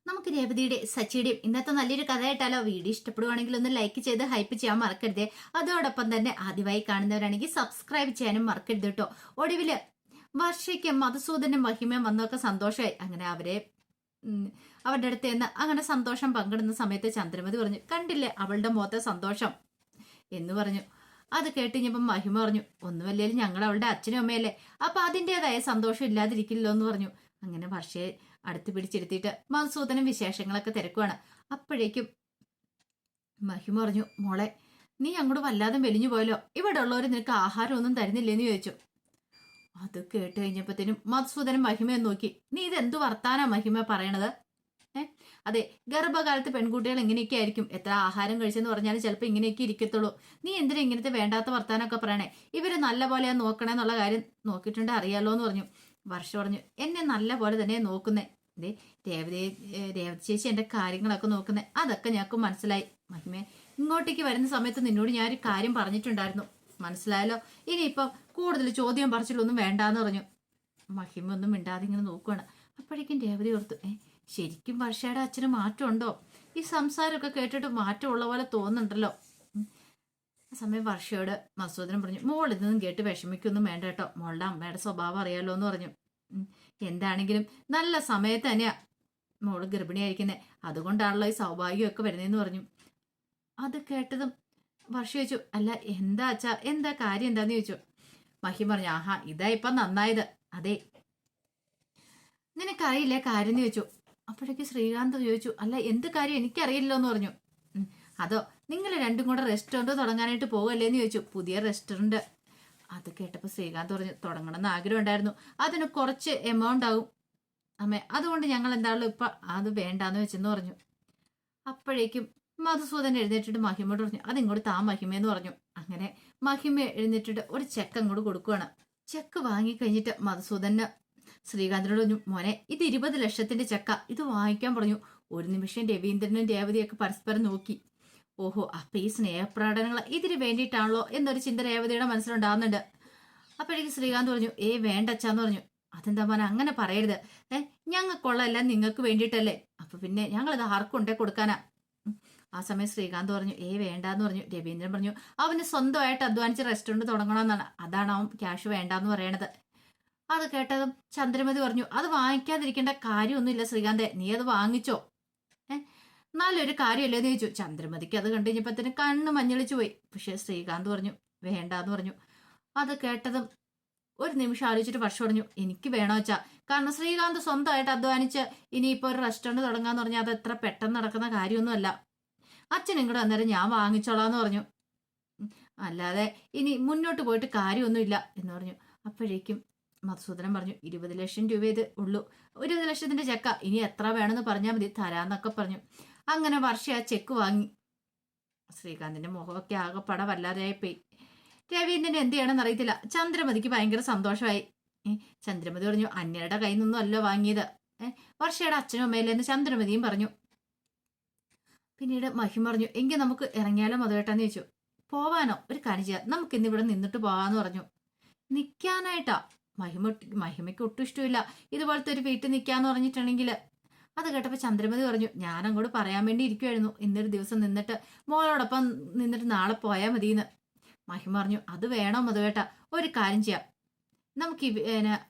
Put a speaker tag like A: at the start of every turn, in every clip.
A: നമുക്ക് രേവതിയുടെ സച്ചിയുടെയും ഇന്നത്തെ നല്ലൊരു കഥയായിട്ടാലോ. വീഡിയോ ഇഷ്ടപ്പെടുവാണെങ്കിൽ ഒന്ന് ലൈക്ക് ചെയ്ത് ഹൈപ്പ് ചെയ്യാൻ മറക്കരുതേ. അതോടൊപ്പം തന്നെ ആദ്യമായി കാണുന്നവരാണെങ്കിൽ സബ്സ്ക്രൈബ് ചെയ്യാനും മറക്കരുത് കേട്ടോ. ഒടുവില് വർഷയ്ക്ക് മധുസൂദനും മഹിമയും വന്നൊക്കെ സന്തോഷമായി. അങ്ങനെ അവരുടെ അടുത്ത് നിന്ന് അങ്ങനെ സന്തോഷം പങ്കിടുന്ന സമയത്ത് ചന്ദ്രമതി പറഞ്ഞു, കണ്ടില്ലേ അവളുടെ മുഖത്തെ സന്തോഷം എന്ന് പറഞ്ഞു. അത് കേട്ടിഞ്ഞപ്പം മഹിമ പറഞ്ഞു, ഒന്നുമല്ലേലും ഞങ്ങൾ അവളുടെ അച്ഛനും അമ്മയല്ലേ, അപ്പൊ അതിൻ്റെതായ സന്തോഷം ഇല്ലാതിരിക്കില്ലോ എന്ന് പറഞ്ഞു. അങ്ങനെ വർഷയെ അടുത്ത് പിടിച്ചെടുത്തിട്ട് മധുസൂദനും വിശേഷങ്ങളൊക്കെ തിരക്കുവാണ്. അപ്പോഴേക്കും മഹിമ പറഞ്ഞു, മോളെ നീ അങ്ങോട്ട് വല്ലാതെ മെലിഞ്ഞു പോയല്ലോ, ഇവിടെ ഉള്ളവർ നിനക്ക് ആഹാരമൊന്നും തരുന്നില്ലേന്ന് ചോദിച്ചു. അത് കേട്ട് കഴിഞ്ഞപ്പോഴത്തേനും മധുസൂദനും മഹിമയെ നോക്കി, നീ ഇതെന്തു വർത്താനാ മഹിമ പറയണത്? അതെ, ഗർഭകാലത്ത് പെൺകുട്ടികൾ ഇങ്ങനെയൊക്കെ ആയിരിക്കും. എത്ര ആഹാരം കഴിച്ചെന്ന് പറഞ്ഞാലും ചിലപ്പോൾ ഇങ്ങനെയൊക്കെ ഇരിക്കത്തുള്ളൂ. നീ എന്തിനാ ഇങ്ങനത്തെ വേണ്ടാത്ത വർത്താനൊക്കെ പറയണേ? ഇവര് നല്ല പോലെയാ നോക്കണേന്നുള്ള കാര്യം നോക്കിയിട്ടുണ്ട് അറിയാലോ എന്ന് പറഞ്ഞു. വർഷ പറഞ്ഞു, എന്നെ നല്ല പോലെ തന്നെ നോക്കുന്നേ. ദേ രേവതി ചേച്ചി എൻ്റെ കാര്യങ്ങളൊക്കെ നോക്കുന്നേ, അതൊക്കെ ഞങ്ങൾക്ക് മനസ്സിലായി. മഹിമേ, ഇങ്ങോട്ടേക്ക് വരുന്ന സമയത്ത് നിന്നോട് ഞാനൊരു കാര്യം പറഞ്ഞിട്ടുണ്ടായിരുന്നു, മനസ്സിലായല്ലോ. ഇനിയിപ്പം കൂടുതൽ ചോദ്യം പറിച്ചിലൊന്നും വേണ്ടാന്ന് പറഞ്ഞു. മഹിമ ഒന്നും മിണ്ടാതെ ഇങ്ങനെ നോക്കുവാണ്. അപ്പോഴേക്കും രേവതി ഓർത്തു, ശരിക്കും വർഷയുടെ അച്ഛന് മാറ്റമുണ്ടോ? ഈ സംസാരമൊക്കെ കേട്ടിട്ട് മാറ്റമുള്ള പോലെ തോന്നുന്നുണ്ടല്ലോ. ആ സമയം വർഷയോട് മധുസൂദനൻ പറഞ്ഞു, മോൾ ഇതൊന്നും കേട്ട് വിഷമിക്കൊന്നും വേണ്ട കേട്ടോ, മോളുടെ അമ്മയുടെ സ്വഭാവം അറിയാലോ എന്ന് പറഞ്ഞു. എന്താണെങ്കിലും നല്ല സമയത്ത് തന്നെയാ മോള് ഗർഭിണിയായിരിക്കുന്നത്, അതുകൊണ്ടാണല്ലോ ഈ സൗഭാഗ്യമൊക്കെ വരുന്നതെന്ന് പറഞ്ഞു. അത് കേട്ടതും വർഷ ചോദിച്ചു, അല്ല എന്താ അച്ഛാ, എന്താ കാര്യം എന്താന്ന് ചോദിച്ചു. മഹിം പറഞ്ഞു, ആഹാ ഇതാ ഇപ്പം നന്നായത്. അതെ, നിനക്കറിയില്ലേ കാര്യം എന്ന് ചോദിച്ചു. അപ്പോഴേക്ക് ശ്രീകാന്ത് ചോദിച്ചു, അല്ല എന്ത് കാര്യം എനിക്കറിയില്ലോ എന്ന് പറഞ്ഞു. അതോ നിങ്ങൾ രണ്ടും കൂടെ റെസ്റ്റോറൻറ്റ് തുടങ്ങാനായിട്ട് പോകുമല്ലേന്ന് ചോദിച്ചു. പുതിയ റെസ്റ്റോറൻറ്റ്. അത് കേട്ടപ്പോൾ ശ്രീകാന്ത് പറഞ്ഞു, തുടങ്ങണമെന്ന് ആഗ്രഹം ഉണ്ടായിരുന്നു, അതിന് കുറച്ച് എമൗണ്ട് ആകും അമ്മേ, അതുകൊണ്ട് ഞങ്ങൾ എന്തായാലും ഇപ്പം അത് വേണ്ടാന്ന് വെച്ചെന്ന് പറഞ്ഞു. അപ്പോഴേക്കും മധുസൂദൻ എഴുന്നേറ്റിട്ട് മഹിമയോട് പറഞ്ഞു, അതിങ്ങോട്ട് താ മഹിമയെന്ന് പറഞ്ഞു. അങ്ങനെ മഹിമ എഴുന്നേറ്റിട്ട് ഒരു ചെക്ക് അങ്ങോട്ട് കൊടുക്കുകയാണ്. ചെക്ക് വാങ്ങിക്കഴിഞ്ഞിട്ട് മധുസൂദന് ശ്രീകാന്തിനോട് പറഞ്ഞു, മോനെ ഇത് 20 ലക്ഷത്തിന്റെ ചെക്ക, ഇത് വാങ്ങിക്കാൻ പറഞ്ഞു. ഒരു നിമിഷം രവീന്ദ്രനും രേവതിയൊക്കെ പരസ്പരം നോക്കി. ഓഹോ, അപ്പൊ ഈ സ്നേഹപ്രകടനങ്ങൾ ഇതിന് വേണ്ടിയിട്ടാണല്ലോ എന്നൊരു ചിന്ത രേവതിയുടെ മനസ്സിലുണ്ടാകുന്നുണ്ട്. അപ്പോഴേക്ക് ശ്രീകാന്ത് പറഞ്ഞു, വേണ്ട അച്ഛാന്ന് പറഞ്ഞു. അതെന്താ മോനെ അങ്ങനെ പറയരുത്, ഞങ്ങൾക്കുള്ളതല്ല നിങ്ങൾക്ക് വേണ്ടിയിട്ടല്ലേ, അപ്പൊ പിന്നെ ഞങ്ങളിത് ആർക്കും കൊണ്ടേ കൊടുക്കാനാ. ആ സമയം ശ്രീകാന്ത് പറഞ്ഞു, വേണ്ടാന്ന് പറഞ്ഞു. രവീന്ദ്രൻ പറഞ്ഞു, അവന് സ്വന്തമായിട്ട് അധ്വാനിച്ച് റെസ്റ്റോറൻറ്റ് തുടങ്ങണമെന്നാണ്, അതാണ് അവൻ ക്യാഷ് വേണ്ടാന്ന് പറയണത്. അത് കേട്ടതും ചന്ദ്രമതി പറഞ്ഞു, അത് വാങ്ങിക്കാതിരിക്കേണ്ട കാര്യമൊന്നുമില്ല ശ്രീകാന്തെ, നീ അത് വാങ്ങിച്ചോ, നല്ലൊരു കാര്യമല്ലേന്ന് ചോദിച്ചു. ചന്ദ്രമതിക്ക് അത് കണ്ടു കഴിഞ്ഞപ്പത്തിന് കണ്ണ് മഞ്ഞളിച്ചു പോയി. പക്ഷെ ശ്രീകാന്ത് പറഞ്ഞു വേണ്ടാന്ന് പറഞ്ഞു. അത് കേട്ടതും ഒരു നിമിഷം ആലോചിച്ചിട്ട് വർഷം പറഞ്ഞു, എനിക്ക് വേണോ വെച്ചാ, കാരണം ശ്രീകാന്ത് സ്വന്തമായിട്ട് അധ്വാനിച്ച് ഇനിയിപ്പോൾ ഒരു റെസ്റ്റോറൻറ്റ് തുടങ്ങാന്ന് പറഞ്ഞാൽ അത് എത്ര പെട്ടെന്ന് നടക്കുന്ന കാര്യമൊന്നുമല്ല. അച്ഛൻ ഇങ്ങോട്ട് അന്നേരം ഞാൻ വാങ്ങിച്ചോളാന്ന് പറഞ്ഞു, അല്ലാതെ ഇനി മുന്നോട്ട് പോയിട്ട് കാര്യമൊന്നുമില്ല എന്ന് പറഞ്ഞു. അപ്പോഴേക്കും മധുസൂദനൻ പറഞ്ഞു, 20 ലക്ഷം രൂപ ഇത് ഉള്ളൂ, 20 ലക്ഷത്തിന്റെ ചെക്ക, ഇനി എത്ര വേണമെന്ന് പറഞ്ഞാൽ മതി, തരാന്നൊക്കെ പറഞ്ഞു. അങ്ങനെ വർഷ ആ ചെക്ക് വാങ്ങി. ശ്രീകാന്തിന്റെ മുഖമൊക്കെ ആകെപ്പട വല്ലാതെയായിപ്പോയി. രവീന്ദ്രൻ എന്ത് ചെയ്യണമെന്ന് അറിയത്തില്ല. ചന്ദ്രമതിക്ക് ഭയങ്കര സന്തോഷമായി. ചന്ദ്രമതി പറഞ്ഞു, അന്യരുടെ കയ്യിൽ നിന്നും അല്ലോ വാങ്ങിയത്, വർഷയുടെ അച്ഛനും അമ്മയില്ലെന്ന് ചന്ദ്രമതിയും പറഞ്ഞു. പിന്നീട് മഹിം പറഞ്ഞു, എങ്കിൽ നമുക്ക് ഇറങ്ങിയാലോ മധുവേട്ടാന്ന് ചോദിച്ചു. പോവാനോ, ഒരു കാര്യം ചെയ്യാം, നമുക്ക് ഇന്നിവിടെ നിന്നിട്ട് പോവാന്ന് പറഞ്ഞു. നിൽക്കാനായിട്ടാ? മഹിമയ്ക്ക് ഒട്ടും ഇഷ്ടമില്ല ഇതുപോലത്തെ ഒരു വീട്ടിൽ നിൽക്കാന്ന് പറഞ്ഞിട്ടുണ്ടെങ്കിൽ. അത് കേട്ടപ്പോൾ ചന്ദ്രമതി പറഞ്ഞു, ഞാൻ അങ്ങോട്ട് പറയാൻ വേണ്ടി ഇരിക്കുമായിരുന്നു, ഇന്നൊരു ദിവസം നിന്നിട്ട് മോളോടൊപ്പം നിന്നിട്ട് നാളെ പോയാൽ മതിയെന്ന്. മഹിമ പറഞ്ഞു, അത് വേണോ മധുവേട്ട, ഒരു കാര്യം ചെയ്യാം, നമുക്ക്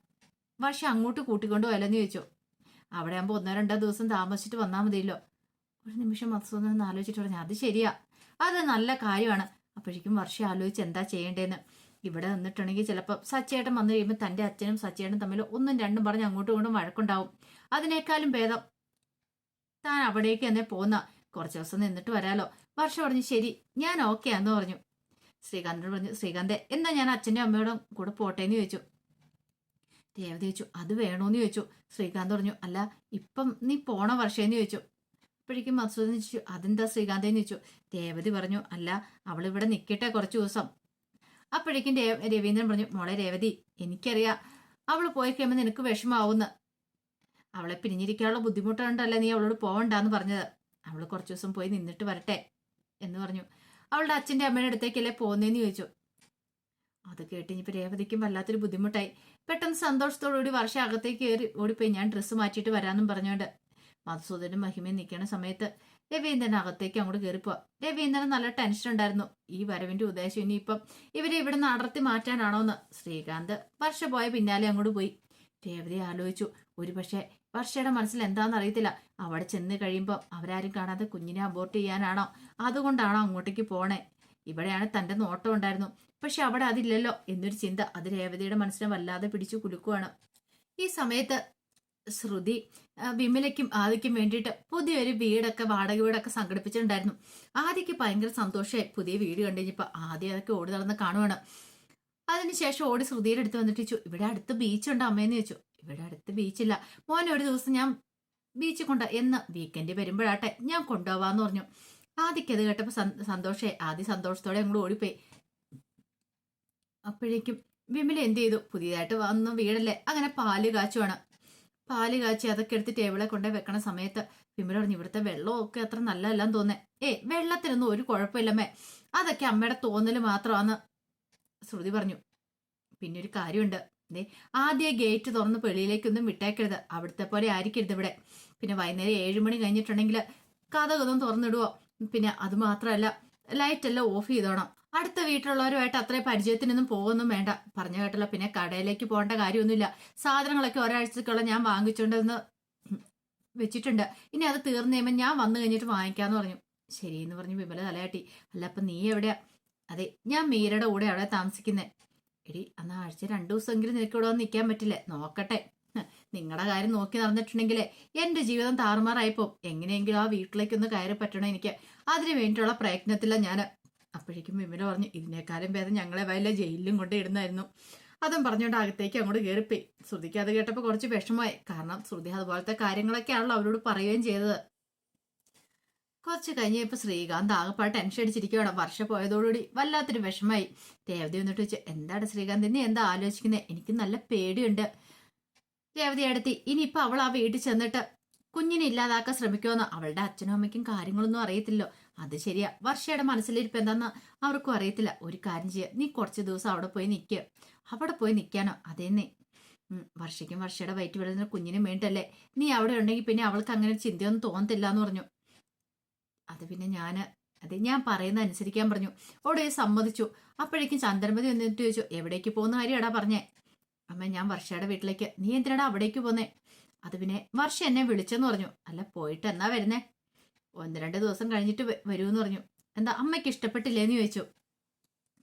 A: വർഷം അങ്ങോട്ട് കൂട്ടിക്കൊണ്ട് പോയല്ലെന്ന് ചോദിച്ചു. അവിടെ ആകുമ്പോൾ 1-2 ദിവസം താമസിച്ചിട്ട് വന്നാൽ മതിയല്ലോ. ഒരു നിമിഷം മധുസൂദനൻ ആലോചിച്ചിട്ട് പറഞ്ഞു, അത് ശരിയാ, അത് നല്ല കാര്യമാണ്. അപ്പോഴേക്കും വർഷം ആലോചിച്ച് എന്താ ചെയ്യേണ്ടതെന്ന്. ഇവിടെ നിന്നിട്ടുണ്ടെങ്കിൽ ചിലപ്പോൾ സച്ചേട്ടൻ വന്നു കഴിയുമ്പോൾ തൻ്റെ അച്ഛനും സച്ചേട്ടനും തമ്മിൽ 1-2 പറഞ്ഞ് അങ്ങോട്ടും ഇങ്ങോട്ടും വഴക്കുണ്ടാവും. അതിനേക്കാളും ഭേദം താൻ അവിടേക്ക് തന്നെ പോന്ന, കുറച്ച് ദിവസം നിന്നിട്ട് വരാലോ. വർഷ പറഞ്ഞു, ശരി ഞാൻ ഓക്കെ ആന്ന് പറഞ്ഞു. ശ്രീകാന്തിനോട് പറഞ്ഞു, ശ്രീകാന്തെ എന്നാ ഞാൻ അച്ഛൻ്റെ അമ്മയോടും കൂടെ പോട്ടേന്ന് ചോദിച്ചു. രേവതി ചോദിച്ചു, അത് വേണോന്ന് ചോദിച്ചു. ശ്രീകാന്ത് പറഞ്ഞു, അല്ല ഇപ്പം നീ പോണ വർഷേന്ന് ചോദിച്ചു. അപ്പോഴേക്കും മധുസൂദൻ ചോദിച്ചു, അതെന്താ ശ്രീകാന്തേന്ന് ചോദിച്ചു. രേവതി പറഞ്ഞു, അല്ല അവളിവിടെ നിൽക്കട്ടെ കുറച്ച് ദിവസം. അപ്പോഴേക്കും രവീന്ദ്രൻ പറഞ്ഞു, മോളെ രേവതി, എനിക്കറിയാം അവൾ പോയി കഴിയുമ്പോൾ നിനക്ക് വിഷമാവുന്ന, അവളെ പിരിഞ്ഞിരിക്കാനുള്ള ബുദ്ധിമുട്ടുണ്ടല്ല നീ അവളോട് പോവണ്ടെന്ന് പറഞ്ഞത്, അവൾ കുറച്ച് ദിവസം പോയി നിന്നിട്ട് വരട്ടെ എന്ന് പറഞ്ഞു. അവളുടെ അച്ഛൻ്റെ അമ്മയുടെ അടുത്തേക്കല്ലേ പോകുന്നതെന്ന് ചോദിച്ചു. അത് കേട്ട് ഇനിയിപ്പോൾ രേവതിക്കും വല്ലാത്തൊരു ബുദ്ധിമുട്ടായി. പെട്ടെന്ന് സന്തോഷത്തോടുകൂടി വർഷം അകത്തേക്ക് കയറി ഓടിപ്പോയി, ഞാൻ ഡ്രസ്സ് മാറ്റിയിട്ട് വരാമെന്നും പറഞ്ഞുകൊണ്ട് മധുസൂദനും മഹിമയും നിൽക്കുന്ന സമയത്ത് രവീന്ദ്രൻ അകത്തേക്ക് അങ്ങോട്ട് കയറിപ്പോ. രവീന്ദ്രൻ നല്ല ടെൻഷൻ ഉണ്ടായിരുന്നു. ഈ വരവിന്റെ ഉദ്ദേശം ഇനിയിപ്പം ഇവരെ ഇവിടെ നിന്ന് അടർത്തി മാറ്റാനാണോന്ന്. ശ്രീകാന്ത് വർഷ പോയ പിന്നാലെ അങ്ങോട്ട് പോയി. രേവതി ആലോചിച്ചു, ഒരു പക്ഷേ വർഷയുടെ മനസ്സിൽ എന്താണെന്ന് അറിയത്തില്ല. അവിടെ ചെന്ന് കഴിയുമ്പോൾ അവരാരും കാണാതെ കുഞ്ഞിനെ അബോർട്ട് ചെയ്യാനാണോ, അതുകൊണ്ടാണോ അങ്ങോട്ടേക്ക് പോണേ. ഇവിടെയാണ് തന്റെ നോട്ടം ഉണ്ടായിരുന്നു, പക്ഷെ അവിടെ അതില്ലല്ലോ എന്നൊരു ചിന്ത അത് രേവതിയുടെ മനസ്സിനെ വല്ലാതെ പിടിച്ചു കുലുക്കുവാണ്. ഈ സമയത്ത് ശ്രുതി വിമലയ്ക്കും ആദിക്കും വേണ്ടിയിട്ട് പുതിയൊരു വീടൊക്കെ വാടക വീടൊക്കെ സംഘടിപ്പിച്ചിട്ടുണ്ടായിരുന്നു. ആദിക്ക് ഭയങ്കര സന്തോഷമായി പുതിയ വീട് കണ്ടു കഴിഞ്ഞപ്പോൾ. ആദ്യം അതൊക്കെ ഓടി നടന്ന് കാണുവാണ്. അതിനുശേഷം ഓടി ശ്രുതിയുടെ അടുത്ത് വന്നിട്ട് ചോദിച്ചു, ഇവിടെ അടുത്ത് ബീച്ചുണ്ടോ അമ്മയെന്ന് ചോദിച്ചു. ഇവിടെ അടുത്ത് ബീച്ചില്ല മോനെ, ഒരു ദിവസം ഞാൻ ബീച്ചിൽ എന്ന് വീക്കെൻഡ് വരുമ്പോഴാട്ടെ ഞാൻ കൊണ്ടുപോവാന്ന് പറഞ്ഞു. ആദിക്ക് അത് കേട്ടപ്പോൾ സന്തോഷമായി. ആദ്യ സന്തോഷത്തോടെ അങ്ങോട്ട് ഓടിപ്പോയി. അപ്പോഴേക്കും വിമല എന്ത് ചെയ്തു, പുതിയതായിട്ട് വന്ന വീടല്ലേ, അങ്ങനെ പാല് കാച്ചുവാണ്. പാല് കാച്ചി അതൊക്കെ എടുത്ത് ടേബിളെ കൊണ്ടേ വെക്കണ സമയത്ത് വിമല പറഞ്ഞു, ഇവിടുത്തെ വെള്ളമൊക്കെ അത്ര നല്ലതല്ലെന്ന് തോന്നേ. വെള്ളത്തിനൊന്നും ഒരു കുഴപ്പമില്ലമ്മേ, അതൊക്കെ അമ്മയുടെ തോന്നല് മാത്രമാന്ന് ശ്രുതി പറഞ്ഞു. പിന്നെ ഒരു കാര്യമുണ്ട്, ആദ്യം ഗേറ്റ് തുറന്ന് വെളിയിലേക്കൊന്നും വിട്ടേക്കരുത്, അവിടുത്തെ പോലെ ആയിരിക്കരുത് ഇവിടെ. പിന്നെ വൈകുന്നേരം 7 മണി കഴിഞ്ഞിട്ടുണ്ടെങ്കിൽ കഥകൊന്നും തുറന്നിടുവോ. പിന്നെ അത് മാത്രമല്ല ലൈറ്റ് എല്ലാം ഓഫ് ചെയ്തോണം. അടുത്ത വീട്ടിലുള്ളവരുമായിട്ട് അത്രയും പരിചയത്തിനൊന്നും പോകുന്നും വേണ്ട. പറഞ്ഞു കേട്ടല്ലോ. പിന്നെ കടയിലേക്ക് പോകേണ്ട കാര്യമൊന്നുമില്ല. സാധനങ്ങളൊക്കെ ഒരാഴ്ചക്കുള്ള ഞാൻ വാങ്ങിച്ചുകൊണ്ടെന്ന് വെച്ചിട്ടുണ്ട്. ഇനി അത് തീർന്നു കഴിയുമ്പോൾ ഞാൻ വന്നു കഴിഞ്ഞിട്ട് വാങ്ങിക്കാന്ന് പറഞ്ഞു. ശരിയെന്ന് പറഞ്ഞു വിമല തലയാട്ടി. അല്ല അപ്പൊ നീ എവിടെയാ? അതെ, ഞാൻ മീരയുടെ കൂടെ അവിടെ താമസിക്കുന്നേ. എടി അന്ന് ആഴ്ച 2 ദിവസമെങ്കിലും നിനക്ക് ഇവിടെ വന്ന് നിൽക്കാൻ പറ്റില്ലേ? നോക്കട്ടെ, നിങ്ങളുടെ കാര്യം നോക്കി നടന്നിട്ടുണ്ടെങ്കിലേ എന്റെ ജീവിതം താറുമാറായിപ്പോ. എങ്ങനെയെങ്കിലും ആ വീട്ടിലേക്കൊന്ന് കയറി പറ്റണം എനിക്ക്. അതിനു വേണ്ടിയിട്ടുള്ള പ്രയത്നത്തിലാണ് ഞാൻ. അപ്പോഴേക്കും വിമല പറഞ്ഞു, ഇതിനേക്കാളും ഭേദം ഞങ്ങളെ വല്ല ജയിലിലും കൊണ്ട് ഇടുന്നായിരുന്നു. അതും പറഞ്ഞുകൊണ്ട് അകത്തേക്ക് അങ്ങോട്ട് കയറിപ്പോയി. ശ്രുതിക്ക് അത് കേട്ടപ്പോൾ കുറച്ച് വിഷമമായി. കാരണം ശ്രുതി അതുപോലത്തെ കാര്യങ്ങളൊക്കെയാണല്ലോ അവരോട് പറയുകയും ചെയ്തത്. കുറച്ച് കഴിഞ്ഞപ്പോൾ ശ്രീകാന്ത് ആകെപ്പാട് ടെൻഷൻ അടിച്ചിരിക്കുകയാണ്. വർഷം പോയതോടുകൂടി വല്ലാത്തൊരു വിഷമായി. രേവതി വന്നിട്ട് വെച്ച്, എന്താണ് ശ്രീകാന്ത് നീ എന്താ ആലോചിക്കുന്നത്? എനിക്ക് നല്ല പേടിയുണ്ട്. രേവതി അടുത്തി, ഇനിയിപ്പോൾ അവൾ ആ വീട്ടിൽ ചെന്നിട്ട് കുഞ്ഞിനെ ഇല്ലാതാക്കാൻ ശ്രമിക്കുമെന്ന്. അവളുടെ അച്ഛനും അമ്മയ്ക്കും കാര്യങ്ങളൊന്നും അറിയത്തില്ലോ. അത് ശരിയാ, വർഷയുടെ മനസ്സിലിരിപ്പ് എന്താന്ന് അവർക്കും അറിയത്തില്ല. ഒരു കാര്യം ചെയ്യുക, നീ കുറച്ച് ദിവസം അവിടെ പോയി നിൽക്കുക. അവിടെ പോയി നിൽക്കാനോ? അതേന്നേ, വർഷയ്ക്കും വർഷയുടെ വയറ്റ് വിടുന്ന കുഞ്ഞിനും വേണ്ടല്ലേ. നീ അവിടെ ഉണ്ടെങ്കിൽ പിന്നെ അവൾക്ക് അങ്ങനെ ചിന്തയൊന്നും തോന്നത്തില്ല എന്ന് പറഞ്ഞു. അത് പിന്നെ ഞാൻ പറയുന്നത് അനുസരിക്കാൻ പറഞ്ഞു. അവിടെ സമ്മതിച്ചു. അപ്പോഴേക്കും ചന്ദ്രമതി വന്നിട്ട് ചോദിച്ചു, എവിടേക്ക് പോകുന്ന കാര്യമാടാ പറഞ്ഞേ? അമ്മ, ഞാൻ വർഷയുടെ വീട്ടിലേക്ക്. നീ എന്തിനാടാ അവിടേക്ക് പോന്നേ? അത് പിന്നെ വർഷ എന്നെ വിളിച്ചെന്ന് പറഞ്ഞു. അല്ല, പോയിട്ട് എന്നാ വരുന്നേ? 1-2 ദിവസം കഴിഞ്ഞിട്ട് വരുമെന്ന് പറഞ്ഞു. എന്താ അമ്മയ്ക്ക് ഇഷ്ടപ്പെട്ടില്ലേന്ന് ചോദിച്ചു.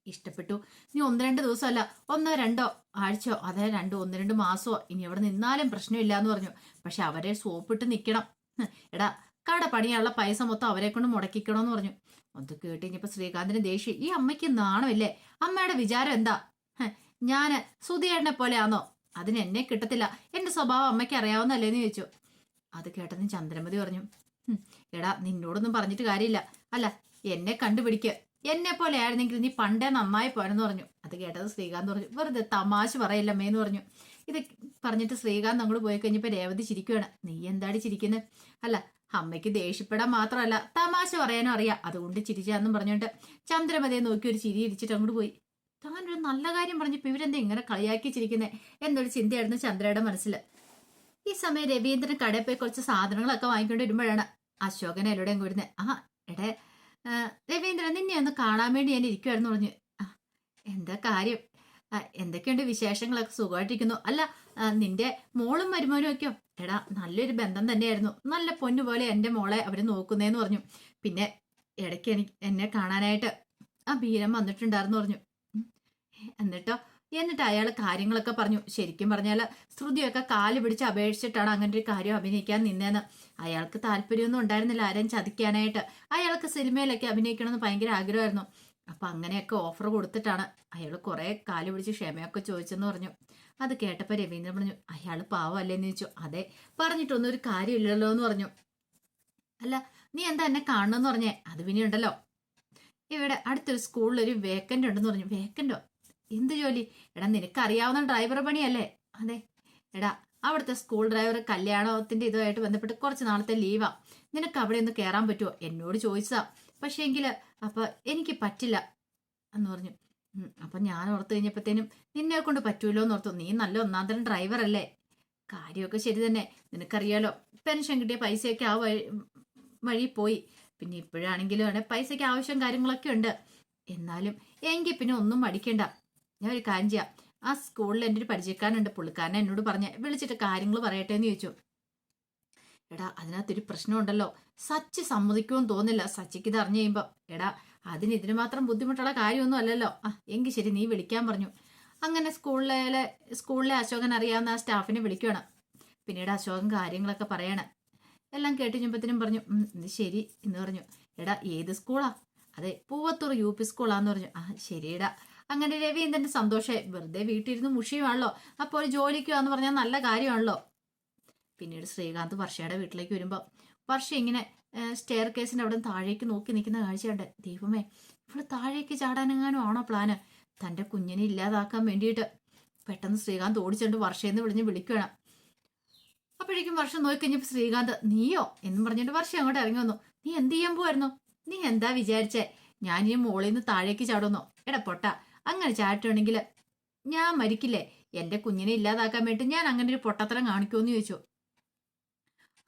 A: ഇഷ്ടപ്പെട്ടു. നീ 1-2 ദിവസമല്ല, 1-2 ആഴ്ചയോ, അതെ 1-2 മാസമോ ഇനി അവിടെ നിന്നാലും പ്രശ്നമില്ല എന്ന് പറഞ്ഞു. പക്ഷെ അവരെ സോപ്പിട്ട് നിൽക്കണം. എടാ, കട പണിയുള്ള പൈസ മൊത്തം അവരെ കൊണ്ട് മുടക്കിക്കണമെന്ന് പറഞ്ഞു. അത് കേട്ട് കഴിഞ്ഞപ്പോ ശ്രീകാന്തിന് ദേഷ്യം. ഈ അമ്മയ്ക്ക് നാണമില്ലേ? അമ്മയുടെ വിചാരം എന്താ? ഞാന് സുധിയേട്ടനെ പോലെയാണോ? അതിന് എന്നെ കിട്ടത്തില്ല. എന്റെ സ്വഭാവം അമ്മയ്ക്ക് അറിയാവുന്നല്ലേന്ന് ചോദിച്ചു. അത് കേട്ടതിന് ചന്ദ്രമതി പറഞ്ഞു, എടാ നിന്നോടൊന്നും പറഞ്ഞിട്ട് കാര്യമില്ല. അല്ല, എന്നെ കണ്ടുപിടിക്കുക. എന്നെ പോലെ ആയിരുന്നെങ്കിൽ നീ പണ്ടേ നന്നായി പോരെന്ന് പറഞ്ഞു. അത് കേട്ടത് ശ്രീകാന്ത് പറഞ്ഞു, വെറുതെ തമാശ പറയില്ലമ്മേന്ന് പറഞ്ഞു. ഇത് പറഞ്ഞിട്ട് ശ്രീകാന്ത് അങ്ങോട്ട് പോയി കഴിഞ്ഞപ്പോ രേവതി ചിരിക്കുകയാണ്. നീ എന്താടി ചിരിക്കുന്നത്? അല്ല, അമ്മയ്ക്ക് ദേഷ്യപ്പെടാൻ മാത്രമല്ല തമാശ പറയാനും അറിയാം, അതുകൊണ്ട് ചിരിച്ചാന്നും പറഞ്ഞോണ്ട് ചന്ദ്രമതിയെ നോക്കി ഒരു ചിരി ഇരിച്ചിട്ട് അങ്ങോട്ട് പോയി. താനൊരു നല്ല കാര്യം പറഞ്ഞപ്പോ ഇവരെന്താ ഇങ്ങനെ കളിയാക്കി ചിരിക്കുന്നേ എന്നൊരു ചിന്തയായിരുന്നു ചന്ദ്രയുടെ മനസ്സിൽ. ഈ സമയം രവീന്ദ്രൻ കടയിൽ പോയി കുറച്ച് സാധനങ്ങളൊക്കെ വാങ്ങിക്കൊണ്ട് വരുമ്പോഴാണ് അശോകൻ എല്ലോടെയും കൂരുന്നത്. എടേ രവീന്ദ്രൻ, നിന്നെ ഒന്ന് കാണാൻ വേണ്ടി ഞാൻ ഇരിക്കുവായിരുന്നു പറഞ്ഞു. എന്താ കാര്യം? എന്തൊക്കെയുണ്ട് വിശേഷങ്ങളൊക്കെ? സുഖമായിട്ടിരിക്കുന്നു. അല്ല, നിന്റെ മോളും മരുമോനും ഒക്കെയോ? എടാ, നല്ലൊരു ബന്ധം തന്നെയായിരുന്നു. നല്ല പൊന്നുപോലെ എൻ്റെ മോളെ അവര് നോക്കുന്നേന്ന് പറഞ്ഞു. പിന്നെ ഇടയ്ക്ക് എന്നെ കാണാനായിട്ട് ആ ബീരം വന്നിട്ടുണ്ടായിരുന്നു പറഞ്ഞു. എന്നിട്ട് അയാൾ കാര്യങ്ങളൊക്കെ പറഞ്ഞു. ശരിക്കും പറഞ്ഞാൽ ശ്രുതിയൊക്കെ കാല് പിടിച്ച് അപേക്ഷിച്ചിട്ടാണ് അങ്ങനെ ഒരു കാര്യം അഭിനയിക്കാൻ നിന്നേന്ന്. അയാൾക്ക് താല്പര്യമൊന്നും ഉണ്ടായിരുന്നില്ല ആരെയും ചതിക്കാനായിട്ട്. അയാൾക്ക് സിനിമയിലൊക്കെ അഭിനയിക്കണമെന്ന് ഭയങ്കര ആഗ്രഹമായിരുന്നു. അപ്പൊ അങ്ങനെയൊക്കെ ഓഫർ കൊടുത്തിട്ടാണ് അയാൾ കുറെ കാല് പിടിച്ച് ക്ഷമയൊക്കെ ചോദിച്ചെന്ന് പറഞ്ഞു. അത് കേട്ടപ്പോ രവീന്ദ്രൻ പറഞ്ഞു, അയാൾ പാവമല്ലേന്ന് ചോദിച്ചു. അതെ, പറഞ്ഞിട്ടൊന്നും ഒരു കാര്യമില്ലല്ലോ എന്ന് പറഞ്ഞു. അല്ല, നീ എന്താ എന്നെ കാണണമെന്ന് പറഞ്ഞേ? അത് പിന്നെ ഉണ്ടല്ലോ, ഇവിടെ അടുത്തൊരു സ്കൂളിൽ ഒരു വേക്കന്റ് ഉണ്ടെന്ന് പറഞ്ഞു. വേക്കന്റോ? എന്ത് ജോലി? എടാ, നിനക്കറിയാവുന്ന ഡ്രൈവർ പണിയല്ലേ? അതെ. എടാ, അവിടുത്തെ സ്കൂൾ ഡ്രൈവർ കല്യാണത്തിന്റെ ഇതുമായിട്ട് ബന്ധപ്പെട്ട് കുറച്ച് നാളത്തെ ലീവാ. നിനക്ക് അവിടെ ഒന്ന് കയറാൻ പറ്റുമോ? എന്നോട് ചോദിച്ചതാ. പക്ഷേ എങ്കില് അപ്പൊ എനിക്ക് പറ്റില്ല എന്ന് പറഞ്ഞു. അപ്പൊ ഞാൻ ഓർത്ത് കഴിഞ്ഞപ്പോഴത്തേനും നിന്നെ കൊണ്ട് പറ്റൂല്ലോ എന്ന് ഓർത്തു. നീ നല്ല 1-ാം തരം ഡ്രൈവർ അല്ലേ? കാര്യമൊക്കെ ശരി തന്നെ, നിനക്കറിയാലോ പെൻഷൻ കിട്ടിയ പൈസയൊക്കെ ആ വഴി പോയി. പിന്നെ ഇപ്പോഴാണെങ്കിലും ആണ് പൈസയ്ക്ക് ആവശ്യം കാര്യങ്ങളൊക്കെ ഉണ്ട്. എന്നാലും എങ്കിൽ പിന്നെ ഒന്നും മടിക്കണ്ട. ഞാൻ ഒരു കാര്യം ചെയ്യാം, ആ സ്കൂളിൽ എൻ്റെ ഒരു പരിചയക്കാരനുണ്ട്, പുള്ളിക്കാരനെ എന്നോട് പറഞ്ഞ് വിളിച്ചിട്ട് കാര്യങ്ങൾ പറയട്ടെ എന്ന് ചോദിച്ചു. എടാ അതിനകത്തൊരു പ്രശ്നമുണ്ടല്ലോ, സച്ചി സമ്മതിക്കുമെന്ന് തോന്നില്ല. സച്ചിക്ക് ഇത് അറിഞ്ഞു കഴിയുമ്പോൾ എടാ ഇതിന് മാത്രം ബുദ്ധിമുട്ടുള്ള കാര്യമൊന്നും അല്ലല്ലോ. എങ്കിൽ ശരി നീ വിളിക്കാൻ പറഞ്ഞു. അങ്ങനെ സ്കൂളിലെ അശോകൻ അറിയാവുന്ന ആ സ്റ്റാഫിനെ വിളിക്കുകയാണ്. പിന്നീട് അശോകൻ കാര്യങ്ങളൊക്കെ പറയാണ്. എല്ലാം കേട്ട് കഴിഞ്ഞപ്പോഴത്തേനും പറഞ്ഞു ഇത് ശരി എന്ന് പറഞ്ഞു. എടാ ഏത് സ്കൂളാ? അതെ പൂവത്തൂർ UP സ്കൂളാന്ന് പറഞ്ഞു. ശരിയടാ. അങ്ങനെ രവീന്ദ്രന്റെ സന്തോഷമായി. വെറുതെ വീട്ടിലിരുന്ന് മുഷിയുവാണല്ലോ, അപ്പോൾ ഒരു ജോലിക്ക് വാന്ന് പറഞ്ഞാൽ നല്ല കാര്യമാണല്ലോ. പിന്നീട് ശ്രീകാന്ത് വർഷയുടെ വീട്ടിലേക്ക് വരുമ്പോൾ വർഷ ഇങ്ങനെ സ്റ്റെയർ കേസിന്റെ അവിടെ താഴേക്ക് നോക്കി നിൽക്കുന്ന കാഴ്ചയുണ്ട്. ദൈവമേ, ഇവള് താഴേക്ക് ചാടാനെങ്ങാനും ആണോ പ്ലാന്? തന്റെ കുഞ്ഞിനെ ഇല്ലാതാക്കാൻ വേണ്ടിയിട്ട്. പെട്ടെന്ന് ശ്രീകാന്ത് ഓടിച്ചുകൊണ്ട് വർഷയെന്ന് വിളിക്കുകയാണ്. അപ്പോഴേക്കും വർഷം നോക്കിക്കഴിഞ്ഞപ്പോൾ ശ്രീകാന്ത് നീയോ എന്നും പറഞ്ഞിട്ട് വർഷം അങ്ങോട്ട് ഇറങ്ങി വന്നു. നീ എന്ത് ചെയ്യാൻ പോവായിരുന്നു? നീ എന്താ വിചാരിച്ചേ ഞാൻ ഈ മോളിൽ നിന്ന് താഴേക്ക് ചാടുന്നോ? എടാ പൊട്ട, അങ്ങനെ ചാട്ടുണ്ടെങ്കിൽ ഞാൻ മരിക്കില്ലേ? എന്റെ കുഞ്ഞിനെ ഇല്ലാതാക്കാൻ വേണ്ടി ഞാൻ അങ്ങനെ ഒരു പൊട്ടത്തരം കാണിക്കുമെന്ന് ചോദിച്ചു.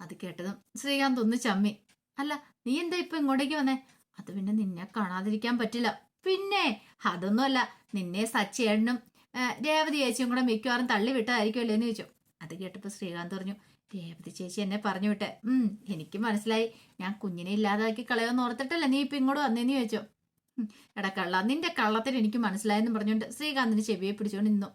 A: അത് കേട്ടതും ശ്രീകാന്ത് ഒന്ന് ചമ്മി. അല്ല നീ എന്താ ഇപ്പൊ ഇങ്ങോട്ടേക്ക് വന്നേ? അത് പിന്നെ നിന്നെ കാണാതിരിക്കാൻ പറ്റില്ല. പിന്നെ അതൊന്നുമല്ല, നിന്നെ സച്ചേട്ടനും രേവതി ചേച്ചിയും കൂടെ മിക്കവാറും തള്ളി വിട്ടതായിരിക്കുമല്ലോ എന്ന് ചോദിച്ചു. അത് കേട്ടപ്പോൾ ശ്രീകാന്ത് പറഞ്ഞു, രേവതി ചേച്ചി എന്നെ പറഞ്ഞു വിട്ടെ. എനിക്ക് മനസ്സിലായി, ഞാൻ കുഞ്ഞിനെ ഇല്ലാതാക്കി കളയോന്ന് ഓർത്തിട്ടല്ലേ നീ ഇപ്പൊ ഇങ്ങോട്ട് വന്നേന്ന് ചോദിച്ചു. എടാ കള്ള, നിന്റെ കള്ളത്തിന് എനിക്ക് മനസ്സിലായെന്ന് പറഞ്ഞുകൊണ്ട് ശ്രീകാന്തിന് ചെവിയെ പിടിച്ചുകൊണ്ട് നിന്നു.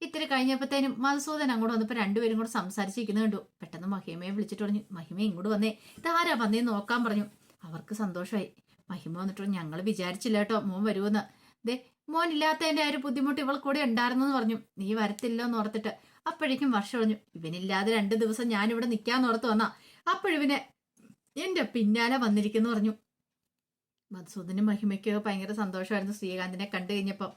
A: ഇത്തിരി കഴിഞ്ഞപ്പോഴത്തേനും മധുസൂദൻ അങ്ങോട്ട് വന്നപ്പോൾ രണ്ടുപേരും കൂടെ സംസാരിച്ചിരിക്കുന്നത് കണ്ടു. പെട്ടെന്ന് മഹിമയെ വിളിച്ചിട്ട് പറഞ്ഞു, മഹിമ ഇങ്ങോട്ട് വന്നേ, ഇതാരാ വന്നേന്ന് നോക്കാൻ പറഞ്ഞു. അവർക്ക് സന്തോഷമായി. മഹിമ വന്നിട്ട് ഞങ്ങൾ വിചാരിച്ചില്ല കേട്ടോ മോൻ വരുമെന്ന്. ദേ മോൻ ഇല്ലാത്തതിന്റെ ആ ഒരു ബുദ്ധിമുട്ട് ഇവൾ കൂടെ ഉണ്ടായിരുന്നെന്ന് പറഞ്ഞു. നീ വരത്തില്ലോ എന്ന് ഓർത്തിട്ട്. അപ്പോഴേക്കും വർഷം പറഞ്ഞു, ഇവനില്ലാതെ 2 ദിവസം ഞാനിവിടെ നിൽക്കാന്ന് ഓർത്ത് വന്നാ അപ്പോഴിവനെ എന്റെ പിന്നാലെ വന്നിരിക്കുന്നു പറഞ്ഞു. മധുസൂദനും മഹിമയ്ക്ക് ഭയങ്കര സന്തോഷമായിരുന്നു ശ്രീകാന്തിനെ കണ്ടു കഴിഞ്ഞപ്പോൾ.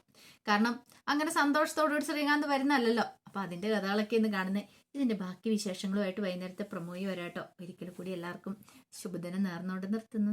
A: കാരണം അങ്ങനെ സന്തോഷത്തോടുകൂടി ശ്രീകാന്ത് വരുന്നല്ലോ. അപ്പൊ അതിന്റെ കഥകളൊക്കെ ഇന്ന് കാണുന്നത്. ഇതിന്റെ ബാക്കി വിശേഷങ്ങളുമായിട്ട് വൈകുന്നേരത്തെ പ്രമോയി വരാട്ടോ. ഒരിക്കൽ കൂടി എല്ലാവർക്കും ശുഭദിനം നേർന്നുകൊണ്ട് നിർത്തുന്നു.